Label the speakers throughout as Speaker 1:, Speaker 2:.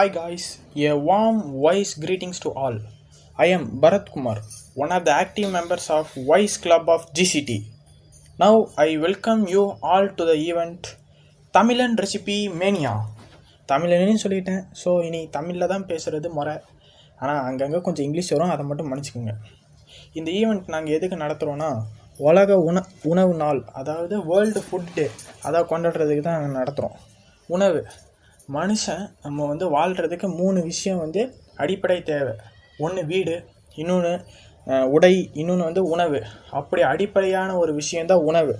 Speaker 1: Hi guys, a warm voice greetings to all. I am Bharat Kumar, one of the active members of Voice Club of GCT. Now I welcome you all to the event TAMILAN RECIPE MANIA. தமிழ்னு சொல்லிட்டேன். So இனி தமிழில் தான் பேசுகிறது முறை. ஆனால் அங்கங்கே கொஞ்சம் இங்கிலீஷ் வரும், அதை மட்டும் மன்னிச்சிக்கோங்க. இந்த ஈவெண்ட் நாங்கள் எதுக்கு நடத்துகிறோன்னா, உலக உணவு நாள், அதாவது வேர்ல்டு ஃபுட் டே, அதை கொண்டாடுறதுக்கு தான் நாங்கள் நடத்துகிறோம். உணவு, மனுஷன் நம்ம வாழ்கிறதுக்கு 3 விஷயம் அடிப்படை தேவை. ஒன்று வீடு, இன்னொன்று உடை, இன்னொன்று உணவு. அப்படி அடிப்படையான ஒரு விஷயந்தான் உணவு.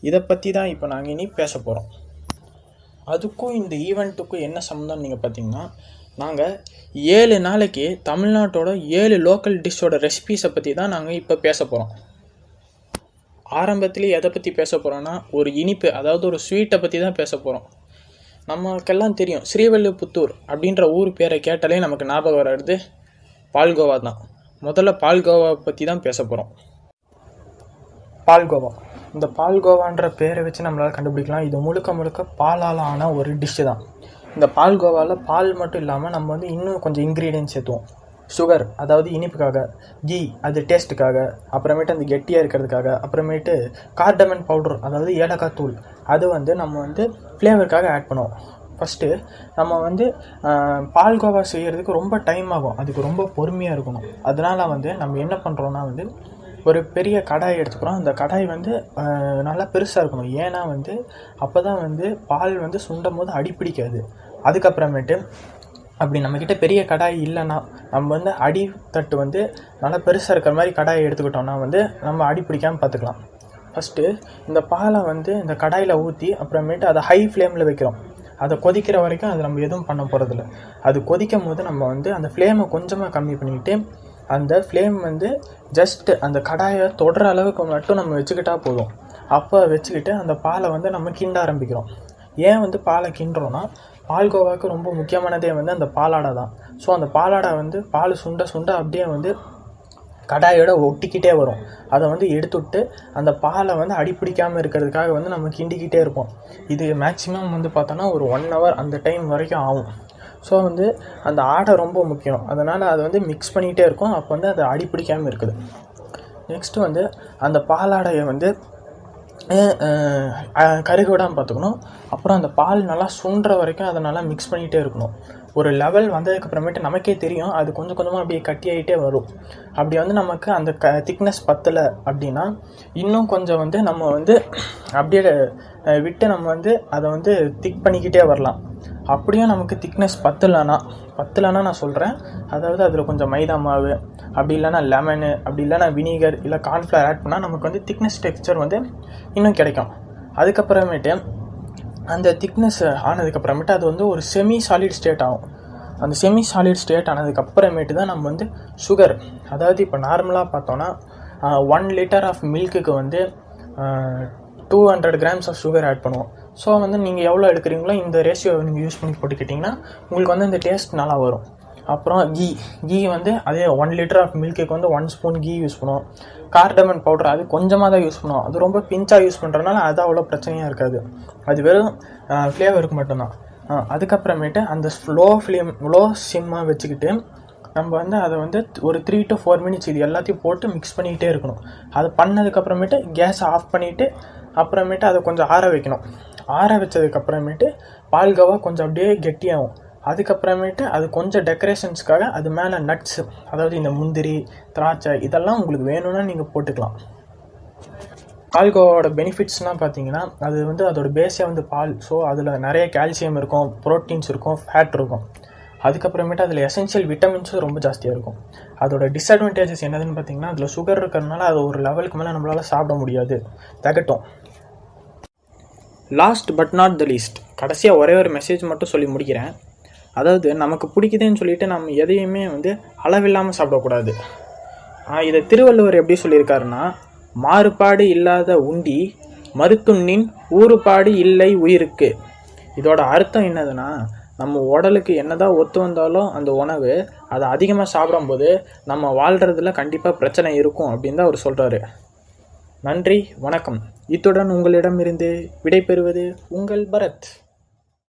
Speaker 1: இதை பற்றி தான் இப்போ நாங்கள் இனி பேச போகிறோம். அதுக்கும் இந்த ஈவெண்ட்டுக்கும் என்ன சம்மந்தம் நீங்கள் பார்த்தீங்கன்னா, நாங்கள் 7 நாளைக்கு தமிழ்நாட்டோட 7 லோக்கல் டிஷ்ஷோட ரெசிபீஸை பற்றி தான் நாங்கள் இப்போ பேச போகிறோம். ஆரம்பத்துலேயே எதை பற்றி பேச போகிறோன்னா, ஒரு இனிப்பு, அதாவது ஒரு ஸ்வீட்டை பற்றி தான் பேச போகிறோம். நமக்கெல்லாம் தெரியும், ஸ்ரீவில்லிபுத்தூர் அப்படின்ற ஊர் பேரை கேட்டாலே நமக்கு ஞாபகம் வர்றது பால்கோவா தான். முதல்ல பால்கோவா பற்றி தான் பேச போகிறோம். பால்கோவா, இந்த பால்கோவான்ற பேரை வச்சு நம்மளால் கண்டுபிடிக்கலாம். இது முழுக்க பாலால் ஆன ஒரு டிஷ்ஷு தான். இந்த பால்கோவாவில் பால் மட்டும் இல்லாமல் நம்ம இன்னும் கொஞ்சம் இன்க்ரீடியன்ஸ் சேர்த்துவோம். சுகர், அதாவது இனிப்புக்காக, கீ, அது டேஸ்ட்டுக்காக, அப்புறமேட்டு அந்த கெட்டியாக இருக்கிறதுக்காக, அப்புறமேட்டு கார்டமன் பவுடர், அதாவது ஏலக்காய் தூள், அது நம்ம ஃப்ளேவருக்காக ஆட் பண்ணுவோம். ஃபஸ்ட்டு நம்ம பால்கோவா செய்கிறதுக்கு ரொம்ப டைம் ஆகும், அதுக்கு ரொம்ப பொறுமையாக இருக்கணும். அதனால் நம்ம என்ன பண்ணுறோன்னா, ஒரு பெரிய கடாய் எடுத்துக்கிறோம். அந்த கடாய் நல்லா பெருசாக இருக்கணும். ஏன்னா அப்போ தான் பால் சுண்டும் போது அடிப்பிடிக்காது. அதுக்கப்புறமேட்டு அப்படி நம்மக்கிட்ட பெரிய கடாய் இல்லைன்னா, நம்ம அடித்தட்டு நல்லா பெருசாக இருக்கிற மாதிரி கடாயை எடுத்துக்கிட்டோம்னா நம்ம அடி பிடிக்காமல் பார்த்துக்கலாம். ஃபஸ்ட்டு இந்த பாலை இந்த கடாயில் ஊற்றி அப்புறமேட்டு அதை ஹை ஃப்ளேமில் வைக்கிறோம். அதை கொதிக்கிற வரைக்கும் அது நம்ம எதுவும் பண்ண போகிறதில்ல. அது கொதிக்கும் போது நம்ம அந்த ஃப்ளேமை கொஞ்சமாக கம்மி பண்ணிக்கிட்டு, அந்த ஃப்ளேம் ஜஸ்ட்டு அந்த கடாயை தொடுற அளவுக்கு மட்டும் நம்ம வச்சுக்கிட்டால் போதும். அப்போ வச்சுக்கிட்டு அந்த பாலை நம்ம கிண்ட ஆரம்பிக்கிறோம். ஏன் பாலை கிண்டுறோன்னா, பால்கோவாவுக்கு ரொம்ப முக்கியமானதே அந்த பாலாடை தான். ஸோ அந்த பாலாடை பால் சுண்ட அப்படியே கடாயோட ஒட்டிக்கிட்டே வரும். அதை எடுத்துவிட்டு அந்த பாலை அடிப்பிடிக்காமல் இருக்கிறதுக்காக நம்ம கிண்டிக்கிட்டே இருப்போம். இது மேக்ஸிமம் பார்த்தோன்னா ஒரு 1 hour அந்த டைம் வரைக்கும் ஆகும். ஸோ அந்த ஆடை ரொம்ப முக்கியம். அதனால் அதை மிக்ஸ் பண்ணிக்கிட்டே இருக்கும். அப்போ அது அடிப்பிடிக்காமல் இருக்குது. நெக்ஸ்ட்டு அந்த பாலாடையை கருகு விடாமல் பார்த்துக்கணும். அப்புறம் அந்த பால் நல்லா சுண்டுற வரைக்கும் அதை நல்லா மிக்ஸ் பண்ணிகிட்டே இருக்கணும். ஒரு லெவல் வந்ததுக்கப்புறமேட்டு நமக்கே தெரியும், அது கொஞ்சம் கொஞ்சமாக அப்படியே கட்டியாகிட்டே வரும். அப்படி நமக்கு அந்த திக்னஸ் பத்தலை அப்படின்னா, இன்னும் கொஞ்சம் நம்ம அப்படியே விட்டு நம்ம அதை திக் பண்ணிக்கிட்டே வரலாம். அப்படியும் நமக்கு திக்னஸ் பத்தலைன்னா நான் சொல்கிறேன், அதாவது அதில் கொஞ்சம் மைதா மாவு, அப்படி இல்லைனா லெமனு, அப்படி இல்லைனா வினிகர், இல்லை கார்ன்ஃப்ளவர் ஆட் பண்ணால் நமக்கு திக்னஸ் டெக்ஸ்சர் இன்னும் கிடைக்கும். அதுக்கப்புறமேட்டு அந்த திக்னஸ் ஆனதுக்கப்புறமேட்டு அது ஒரு செமி சாலிட் ஸ்டேட் ஆகும். அந்த செமி சாலிட் ஸ்டேட் ஆனதுக்கப்புறமேட்டு தான் நம்ம சுகர், அதாவது இப்போ நார்மலாக பார்த்தோன்னா 1 liter ஆஃப் மில்க்குக்கு 200 grams ஆஃப் சுகர் ஆட் பண்ணுவோம். ஸோ நீங்கள் எவ்வளோ எடுக்கிறீங்களோ இந்த ரேஷியோவை நீங்கள் யூஸ் பண்ணி போட்டுக்கிட்டிங்கன்னா உங்களுக்கு இந்த டேஸ்ட் நல்லா வரும். அப்புறம் கீ அதே 1 liter ஆஃப் மில்க்குக்கு 1 spoon கீ யூஸ் பண்ணுவோம். கார்டமன் பவுடர் அது கொஞ்சமாக தான் யூஸ் பண்ணுவோம். அது ரொம்ப பிஞ்சாக யூஸ் பண்ணுறதுனால அது அவ்வளோ பிரச்சனையாக இருக்காது. அது வெறும் ஃப்ளேவருக்கு மட்டும்தான். அதுக்கப்புறமேட்டு அந்த லோ சிம்மாக வச்சுக்கிட்டு நம்ம அதை ஒரு 3 to 4 minutes இது எல்லாத்தையும் போட்டு மிக்ஸ் பண்ணிக்கிட்டே இருக்கணும். அது பண்ணதுக்கப்புறமேட்டு கேஸை ஆஃப் பண்ணிவிட்டு அப்புறமேட்டு அதை கொஞ்சம் ஆற வைக்கணும். ஆற வச்சதுக்கப்புறமேட்டு பால்கோவா கொஞ்சம் அப்படியே கெட்டியாகும். அதுக்கப்புறமேட்டு அது கொஞ்சம் டெக்கரேஷன்ஸ்க்காக அது மேலே நட்ஸு, அதாவது இந்த முந்திரி, திராட்சை, இதெல்லாம் உங்களுக்கு வேணும்னா நீங்கள் போட்டுக்கலாம். பால்கோவாவோட பெனிஃபிட்ஸ்னால் பார்த்தீங்கன்னா, அது அதோட பேஸே பால். ஸோ அதில் நிறைய கால்சியம் இருக்கும், ப்ரோட்டீன்ஸ் இருக்கும், ஃபேட் இருக்கும். அதுக்கப்புறமேட்டு அதில் எசென்ஷியல் விட்டமின்ஸும் ரொம்ப ஜாஸ்தியாக இருக்கும். அதோட டிஸ்அட்வான்டேஜஸ் என்னதுன்னு பார்த்தீங்கன்னா, அதில் சுகர் இருக்கிறதுனால அது ஒரு லெவலுக்கு மேலே நம்மளால் சாப்பிட முடியாது, தகட்டும். Last but not the least, கடைசியாக ஒரே ஒரு மெசேஜ் மட்டும் சொல்லி முடிக்கிறேன். அதாவது நமக்கு பிடிக்குதுன்னு சொல்லிட்டு நம்ம எதையுமே அளவில்லாமல் சாப்பிடக்கூடாது. இதை திருவள்ளுவர் எப்படி சொல்லியிருக்காருன்னா, மாறுபாடு இல்லாத உண்டி மருத்துண்ணின் ஊறுபாடு இல்லை உயிருக்கு. இதோட அர்த்தம் என்னதுன்னா, நம்ம உடலுக்கு என்னதான் ஒத்து வந்தாலும் அந்த உணவு அதை அதிகமாக சாப்பிடும்போது நம்ம வாழ்கிறதுல கண்டிப்பாக பிரச்சனை இருக்கும் அப்படின்னு தான் அவர் சொல்கிறாரு. நன்றி, வணக்கம். இத்துடன் உங்களிடமிருந்து விடைபெறுவது உங்கள் பரத்.